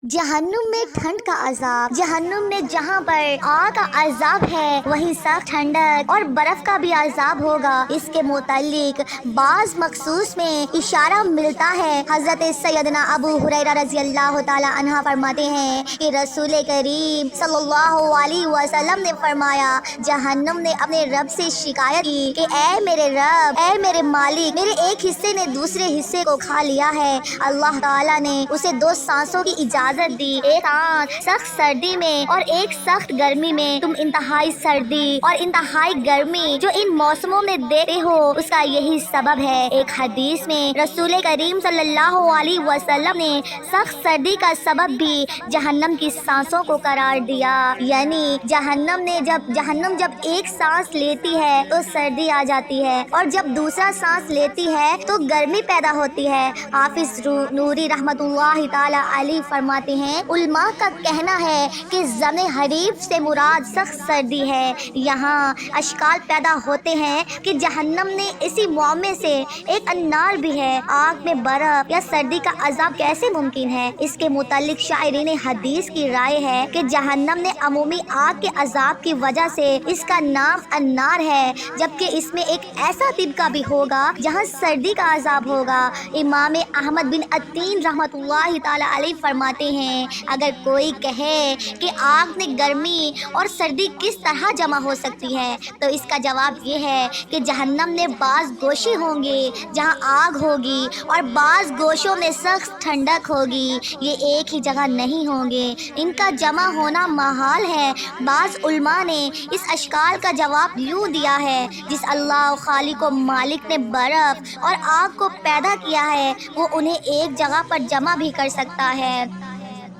जहन्नुम में ठंड का अजाब। जहन्नुम में जहाँ पर आग का अजाब है वहीं सख्त ठंडक और बर्फ का भी अजाब होगा। इसके मुतालिक बाज मखसूस में इशारा मिलता है। हजरत सैयदना अबू हुरैरा रज़ी अल्लाह ताला अन्हा फरमाते हैं कि रसूल करीम सल्लल्लाहु अलैहि वसल्लम ने फरमाया, जहन्नुम ने अपने रब से शिकायत की कि ऐ मेरे रब, ऐ मेरे मालिक, मेरे एक हिस्से ने दूसरे हिस्से को खा लिया है। अल्लाह ताला ने उसे दो सांसों की इजाजत दी, एक सांस सख्त सर्दी में और एक सख्त गर्मी में। तुम इंतहाई सर्दी और इंतहाई गर्मी जो इन मौसमों में देखते हो उसका यही सबब है। एक हदीस में रसूल करीम सल्लल्लाहु अलैहि वसल्लम ने सख्त सर्दी का सबब भी जहन्नम की सांसों को करार दिया। यानी जहन्नम जब एक सांस लेती है तो सर्दी आ जाती है और जब दूसरा सांस लेती है तो गर्मी पैदा होती है। हाफिज नूरी रहमतुल्लाह ताला अलैह फरमाते हैं, उल्मा का कहना है कि ज़मे हरीफ से मुराद सख्त सर्दी है। यहाँ अशकाल पैदा होते हैं कि जहन्नम ने इसी मुआमे से एक अन्नार भी है। आग में बर्फ या सर्दी का अजाब कैसे मुमकिन है? इसके मुतालिक शायरीन हदीस की राय है कि जहन्नम ने अमूमी आग के अजाब की वजह से इसका नाम अन्नार है, जबकि इसमें एक ऐसा तिबका भी होगा जहाँ सर्दी का अजाब होगा। इमाम अहमद बिन अतीन रहमतुल्लाह ताला अलैह फरमाते हैं, अगर कोई कहे कि आग में गर्मी और सर्दी किस तरह जमा हो सकती है तो इसका जवाब ये है कि जहन्नम में बाज़ गोशे होंगे जहाँ आग होगी और बाज़ गोशों में सख्त ठंडक होगी। ये एक ही जगह नहीं होंगे, इनका जमा होना महाल है। बाज़ उलमा ने इस अशकाल का जवाब यूँ दिया है, जिस अल्लाह खालिक व मालिक ने बर्फ़ और आग को पैदा किया है वो उन्हें एक जगह पर जमा भी कर सकता है।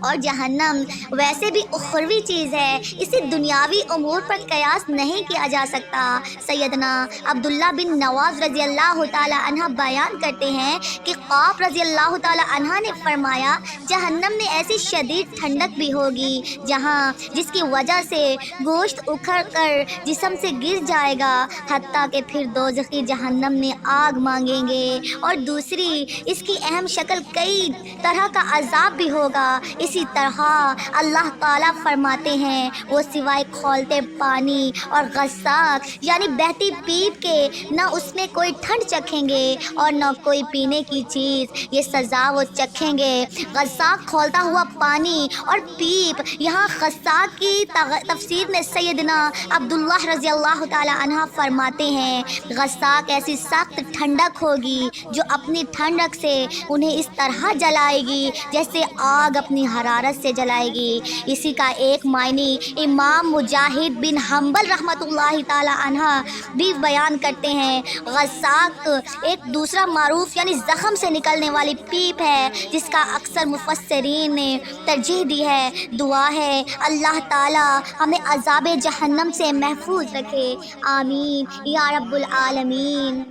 और जहन्नम वैसे भी उखरवी चीज़ है, इसे दुनियावी उमूर पर कयास नहीं किया जा सकता। सैयदना अब्दुल्ला बिन नवाज रज़ी अल्लाह ताला अन्हा बयान करते हैं कि क़ाब रज़ी अल्लाह ताला अन्हा ने फरमाया, जहन्नम में ऐसी शदीद ठंडक भी होगी जिसकी वजह से गोश्त उखड़ कर जिस्म से गिर जाएगा, हत्ता कि फिर दोज़खी जहन्नम में आग मांगेंगे। और दूसरी इसकी अहम शक्ल कई तरह का अजाब भी होगा। इसी तरह अल्लाह ताला फरमाते हैं, वो सिवाय खौलते पानी और गस्साक यानी बहती पीप के न उसमें कोई ठंड चखेंगे और न कोई पीने की चीज़। ये सज़ा वो चखेंगे। गस्साक खौलता हुआ पानी और पीप। यहाँ गस्साक की तफसीर में सैयदना अब्दुल्ला रज़ी अल्लाह ताला अन्हा फरमाते हैं, गस्साक ऐसी सख्त ठंडक होगी जो अपनी ठंडक से उन्हें इस तरह जलाएगी जैसे आग अपनी हरारत से जलाएगी। इसी का एक मायने इमाम मुजाहिद बिन हम्बल रहमतुल्लाह ताला अन्हा भी बयान करते हैं। गस्साक एक दूसरा मारूफ यानी ज़ख़म से निकलने वाली पीप है जिसका अक्सर मुफस्सिरीन ने तरजीह दी है। दुआ है अल्लाह ताला हमें अज़ाब जहन्नम से महफूज रखे। आमीन या रब्बुल आलमीन।